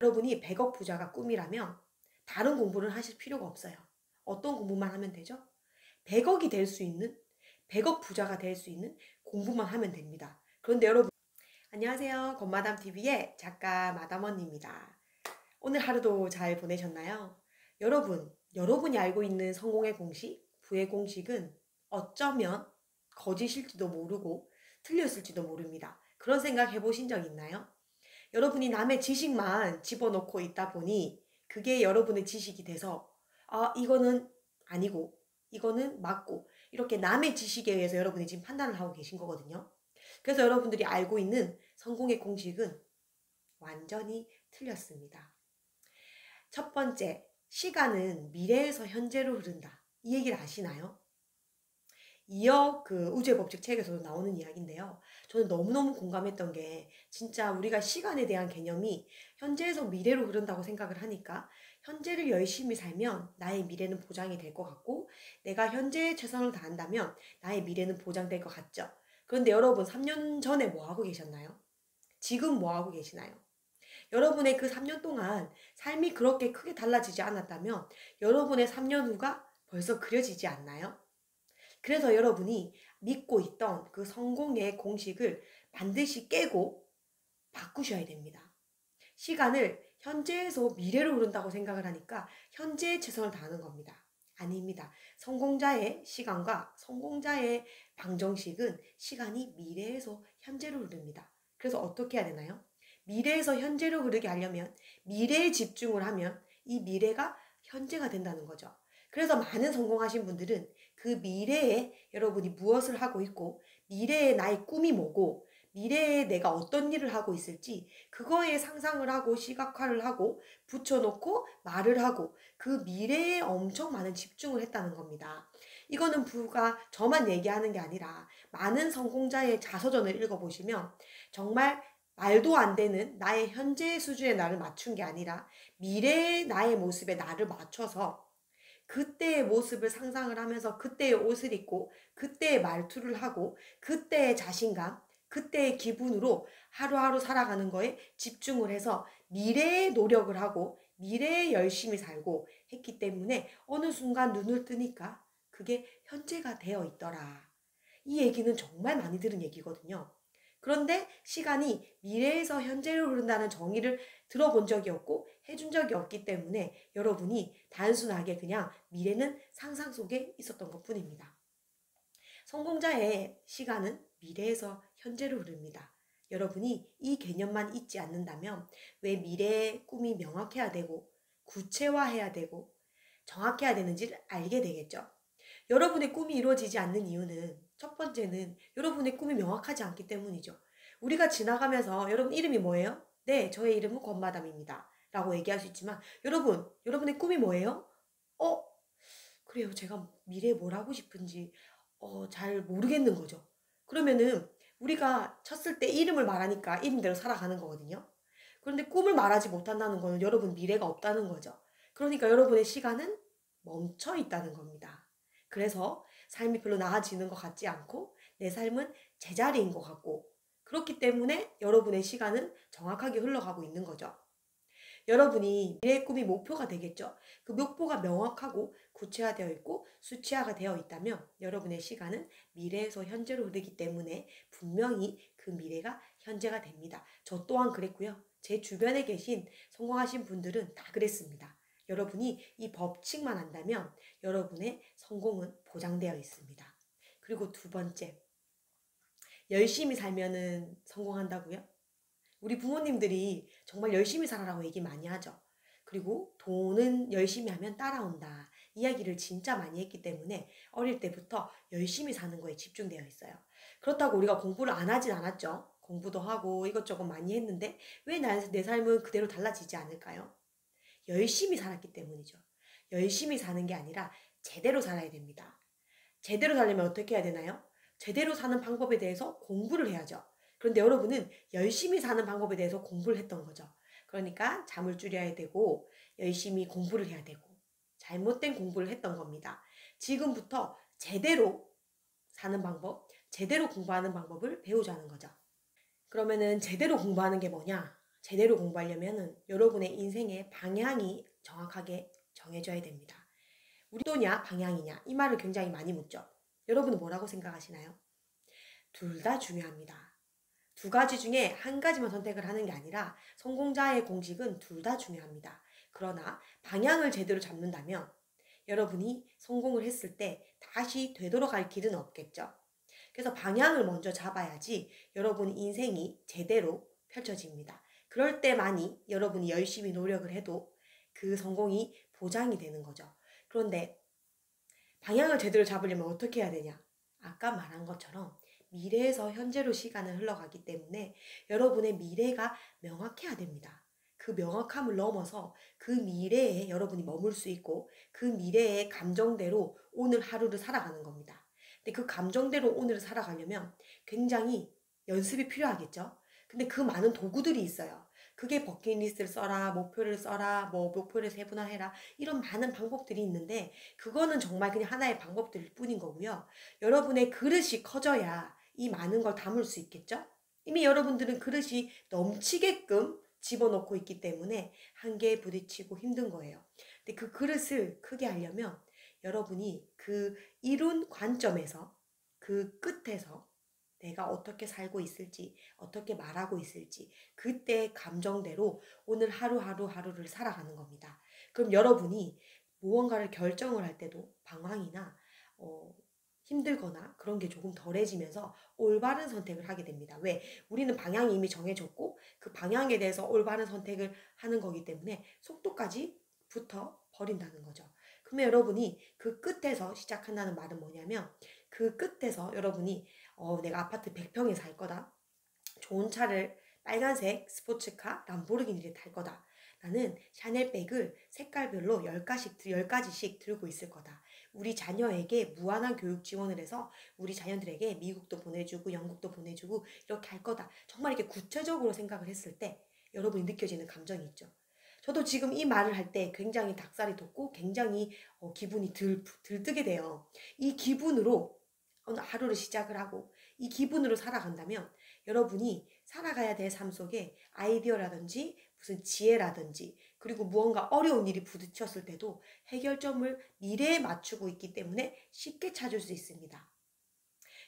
여러분이 100억 부자가 꿈이라면 다른 공부를 하실 필요가 없어요. 어떤 공부만 하면 되죠? 100억이 될 수 있는, 100억 부자가 될 수 있는 공부만 하면 됩니다. 그런데 여러분, 안녕하세요. 건마담TV의 작가 마담언니입니다. 오늘 하루도 잘 보내셨나요? 여러분이 알고 있는 성공의 공식, 부의 공식은 어쩌면 거짓일지도 모르고 틀렸을지도 모릅니다. 그런 생각 해보신 적 있나요? 여러분이 남의 지식만 집어넣고 있다 보니 그게 여러분의 지식이 돼서 이거는 아니고 이거는 맞고 이렇게 남의 지식에 의해서 여러분이 지금 판단을 하고 계신 거거든요. 그래서 여러분들이 알고 있는 성공의 공식은 완전히 틀렸습니다. 첫 번째, 시간은 미래에서 현재로 흐른다. 이 얘기를 아시나요? 이어 그 우주의 법칙 책에서도 나오는 이야기인데요. 저는 너무너무 공감했던 게 진짜 우리가 시간에 대한 개념이 현재에서 미래로 흐른다고 생각을 하니까 현재를 열심히 살면 나의 미래는 보장이 될 것 같고 내가 현재에 최선을 다한다면 나의 미래는 보장될 것 같죠. 그런데 여러분 3년 전에 뭐 하고 계셨나요? 지금 뭐 하고 계시나요? 여러분의 그 3년 동안 삶이 그렇게 크게 달라지지 않았다면 여러분의 3년 후가 벌써 그려지지 않나요? 그래서 여러분이 믿고 있던 그 성공의 공식을 반드시 깨고 바꾸셔야 됩니다. 시간을 현재에서 미래로 흐른다고 생각을 하니까 현재에 최선을 다하는 겁니다. 아닙니다. 성공자의 시간과 성공자의 방정식은 시간이 미래에서 현재로 흐릅니다. 그래서 어떻게 해야 되나요? 미래에서 현재로 흐르게 하려면 미래에 집중을 하면 이 미래가 현재가 된다는 거죠. 그래서 많은 성공하신 분들은 그 미래에 여러분이 무엇을 하고 있고 미래의 나의 꿈이 뭐고 미래에 내가 어떤 일을 하고 있을지 그거에 상상을 하고 시각화를 하고 붙여놓고 말을 하고 그 미래에 엄청 많은 집중을 했다는 겁니다. 이거는 부가 저만 얘기하는 게 아니라 많은 성공자의 자서전을 읽어보시면 정말 말도 안 되는 나의 현재 수준의 나를 맞춘 게 아니라 미래의 나의 모습에 나를 맞춰서 그때의 모습을 상상을 하면서 그때의 옷을 입고 그때의 말투를 하고 그때의 자신감, 그때의 기분으로 하루하루 살아가는 거에 집중을 해서 미래에 노력을 하고 미래에 열심히 살고 했기 때문에 어느 순간 눈을 뜨니까 그게 현재가 되어 있더라. 이 얘기는 정말 많이 들은 얘기거든요. 그런데 시간이 미래에서 현재로 흐른다는 정의를 들어본 적이 없고 해준 적이 없기 때문에 여러분이 단순하게 그냥 미래는 상상 속에 있었던 것 뿐입니다. 성공자의 시간은 미래에서 현재로 흐릅니다. 여러분이 이 개념만 잊지 않는다면 왜 미래의 꿈이 명확해야 되고 구체화해야 되고 정확해야 되는지를 알게 되겠죠. 여러분의 꿈이 이루어지지 않는 이유는 첫 번째는 여러분의 꿈이 명확하지 않기 때문이죠. 우리가 지나가면서 여러분 이름이 뭐예요? 네, 저의 이름은 권마담입니다. 라고 얘기할 수 있지만 여러분의 꿈이 뭐예요? 어, 그래요. 제가 미래에 뭘 하고 싶은지 잘 모르겠는 거죠. 그러면은 우리가 쳤을 때 이름을 말하니까 이름대로 살아가는 거거든요. 그런데 꿈을 말하지 못한다는 거는 여러분 미래가 없다는 거죠. 그러니까 여러분의 시간은 멈춰 있다는 겁니다. 그래서 삶이 별로 나아지는 것 같지 않고 내 삶은 제자리인 것 같고 그렇기 때문에 여러분의 시간은 정확하게 흘러가고 있는 거죠. 여러분이 미래의 꿈이 목표가 되겠죠. 그 목표가 명확하고 구체화되어 있고 수치화가 되어 있다면 여러분의 시간은 미래에서 현재로 흐르기 때문에 분명히 그 미래가 현재가 됩니다. 저 또한 그랬고요. 제 주변에 계신 성공하신 분들은 다 그랬습니다. 여러분이 이 법칙만 안다면 여러분의 성공은 보장되어 있습니다. 그리고 두 번째, 열심히 살면은 성공한다고요? 우리 부모님들이 정말 열심히 살아라고 얘기 많이 하죠. 그리고 돈은 열심히 하면 따라온다. 이야기를 진짜 많이 했기 때문에 어릴 때부터 열심히 사는 거에 집중되어 있어요. 그렇다고 우리가 공부를 안 하진 않았죠. 공부도 하고 이것저것 많이 했는데 왜 내 삶은 그대로 달라지지 않을까요? 열심히 살았기 때문이죠. 열심히 사는 게 아니라 제대로 살아야 됩니다. 제대로 살려면 어떻게 해야 되나요? 제대로 사는 방법에 대해서 공부를 해야죠. 그런데 여러분은 열심히 사는 방법에 대해서 공부를 했던 거죠. 그러니까 잠을 줄여야 되고 열심히 공부를 해야 되고 잘못된 공부를 했던 겁니다. 지금부터 제대로 사는 방법, 제대로 공부하는 방법을 배우자는 거죠. 그러면은 제대로 공부하는 게 뭐냐? 제대로 공부하려면 여러분의 인생의 방향이 정확하게 정해져야 됩니다. 우리 또냐 방향이냐 이 말을 굉장히 많이 묻죠. 여러분은 뭐라고 생각하시나요? 둘 다 중요합니다. 두 가지 중에 한 가지만 선택을 하는 게 아니라 성공자의 공식은 둘 다 중요합니다. 그러나 방향을 제대로 잡는다면 여러분이 성공을 했을 때 다시 되돌아갈 길은 없겠죠. 그래서 방향을 먼저 잡아야지 여러분 인생이 제대로 펼쳐집니다. 그럴 때만이 여러분이 열심히 노력을 해도 그 성공이 보장이 되는 거죠. 그런데 방향을 제대로 잡으려면 어떻게 해야 되냐? 아까 말한 것처럼 미래에서 현재로 시간을 흘러가기 때문에 여러분의 미래가 명확해야 됩니다. 그 명확함을 넘어서 그 미래에 여러분이 머물 수 있고 그 미래의 감정대로 오늘 하루를 살아가는 겁니다. 근데 그 감정대로 오늘을 살아가려면 굉장히 연습이 필요하겠죠? 근데 그 많은 도구들이 있어요. 그게 버킷리스트를 써라, 목표를 써라, 뭐 목표를 세분화해라 이런 많은 방법들이 있는데 그거는 정말 그냥 하나의 방법들일 뿐인 거고요. 여러분의 그릇이 커져야 이 많은 걸 담을 수 있겠죠? 이미 여러분들은 그릇이 넘치게끔 집어넣고 있기 때문에 한계에 부딪히고 힘든 거예요. 근데 그 그릇을 크게 하려면 여러분이 그 이룬 관점에서 그 끝에서 내가 어떻게 살고 있을지, 어떻게 말하고 있을지, 그때의 감정대로 오늘 하루하루를 살아가는 겁니다. 그럼 여러분이 무언가를 결정을 할 때도 방황이나 힘들거나 그런 게 조금 덜해지면서 올바른 선택을 하게 됩니다. 왜? 우리는 방향이 이미 정해졌고 그 방향에 대해서 올바른 선택을 하는 거기 때문에 속도까지 붙어 버린다는 거죠. 그러면 여러분이 그 끝에서 시작한다는 말은 뭐냐면 그 끝에서 여러분이 내가 아파트 100평에 살 거다. 좋은 차를 빨간색 스포츠카 람보르기니를 탈 거다. 나는 샤넬백을 색깔별로 10가지씩 들고 있을 거다. 우리 자녀에게 무한한 교육 지원을 해서 우리 자녀들에게 미국도 보내주고 영국도 보내주고 이렇게 할 거다. 정말 이렇게 구체적으로 생각을 했을 때 여러분이 느껴지는 감정이 있죠. 저도 지금 이 말을 할 때 굉장히 닭살이 돋고 굉장히 기분이 들뜨게 돼요. 이 기분으로 오늘 하루를 시작을 하고 이 기분으로 살아간다면 여러분이 살아가야 될 삶 속에 아이디어라든지 무슨 지혜라든지 그리고 무언가 어려운 일이 부딪혔을 때도 해결점을 미래에 맞추고 있기 때문에 쉽게 찾을 수 있습니다.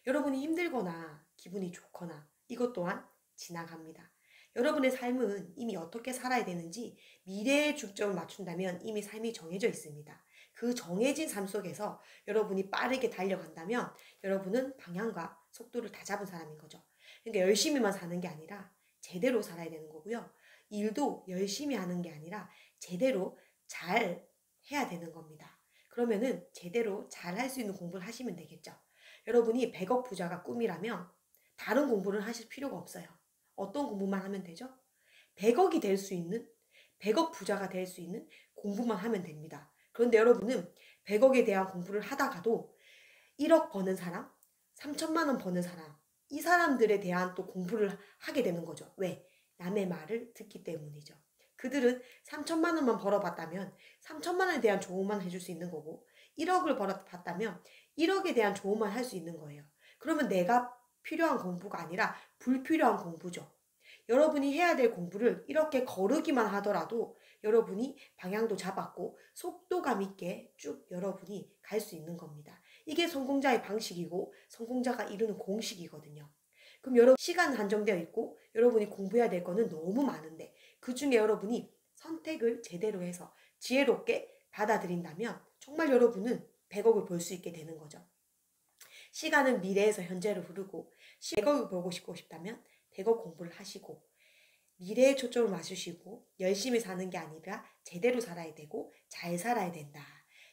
여러분이 힘들거나 기분이 좋거나 이것 또한 지나갑니다. 여러분의 삶은 이미 어떻게 살아야 되는지 미래에 중점을 맞춘다면 이미 삶이 정해져 있습니다. 그 정해진 삶 속에서 여러분이 빠르게 달려간다면 여러분은 방향과 속도를 다 잡은 사람인 거죠. 그러니까 열심히만 사는 게 아니라 제대로 살아야 되는 거고요. 일도 열심히 하는 게 아니라 제대로 잘 해야 되는 겁니다. 그러면은 제대로 잘 할 수 있는 공부를 하시면 되겠죠. 여러분이 100억 부자가 꿈이라면 다른 공부를 하실 필요가 없어요. 어떤 공부만 하면 되죠? 100억이 될 수 있는 100억 부자가 될 수 있는 공부만 하면 됩니다. 그런데 여러분은 100억에 대한 공부를 하다가도 1억 버는 사람, 3천만 원 버는 사람, 이 사람들에 대한 또 공부를 하게 되는 거죠. 왜? 남의 말을 듣기 때문이죠. 그들은 3천만 원만 벌어봤다면 3천만 원에 대한 조언만 해줄 수 있는 거고 1억을 벌어봤다면 1억에 대한 조언만 할 수 있는 거예요. 그러면 내가 필요한 공부가 아니라 불필요한 공부죠. 여러분이 해야 될 공부를 이렇게 거르기만 하더라도 여러분이 방향도 잡았고 속도감 있게 쭉 여러분이 갈 수 있는 겁니다. 이게 성공자의 방식이고 성공자가 이루는 공식이거든요. 그럼 여러분 시간 한정되어 있고 여러분이 공부해야 될 거는 너무 많은데 그 중에 여러분이 선택을 제대로 해서 지혜롭게 받아들인다면 정말 여러분은 100억을 벌 수 있게 되는 거죠. 시간은 미래에서 현재로 흐르고 100억을 벌고 싶다면 100억 공부를 하시고 미래에 초점을 맞추시고 열심히 사는 게 아니라 제대로 살아야 되고 잘 살아야 된다.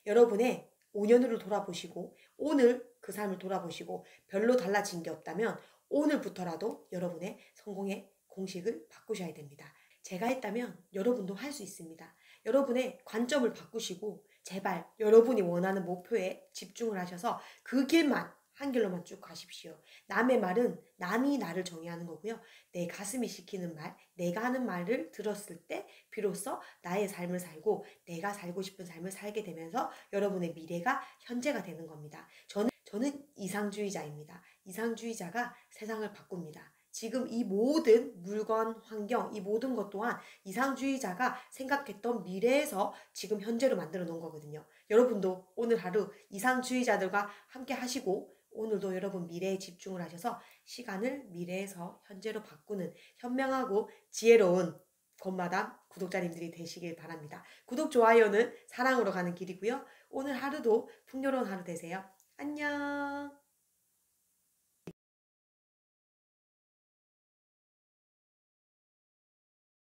여러분의 5년으로 돌아보시고 오늘 그 삶을 돌아보시고 별로 달라진 게 없다면 오늘부터라도 여러분의 성공의 공식을 바꾸셔야 됩니다. 제가 했다면 여러분도 할 수 있습니다. 여러분의 관점을 바꾸시고 제발 여러분이 원하는 목표에 집중을 하셔서 그 길만 한 길로만 쭉 가십시오. 남의 말은 남이 나를 정의하는 거고요. 내 가슴이 시키는 말, 내가 하는 말을 들었을 때 비로소 나의 삶을 살고 내가 살고 싶은 삶을 살게 되면서 여러분의 미래가 현재가 되는 겁니다. 저는 이상주의자입니다. 이상주의자가 세상을 바꿉니다. 지금 이 모든 물건, 환경, 이 모든 것 또한 이상주의자가 생각했던 미래에서 지금 현재로 만들어 놓은 거거든요. 여러분도 오늘 하루 이상주의자들과 함께 하시고 오늘도 여러분 미래에 집중을 하셔서 시간을 미래에서 현재로 바꾸는 현명하고 지혜로운 건마담 구독자님들이 되시길 바랍니다. 구독, 좋아요는 사랑으로 가는 길이고요. 오늘 하루도 풍요로운 하루 되세요. 안녕.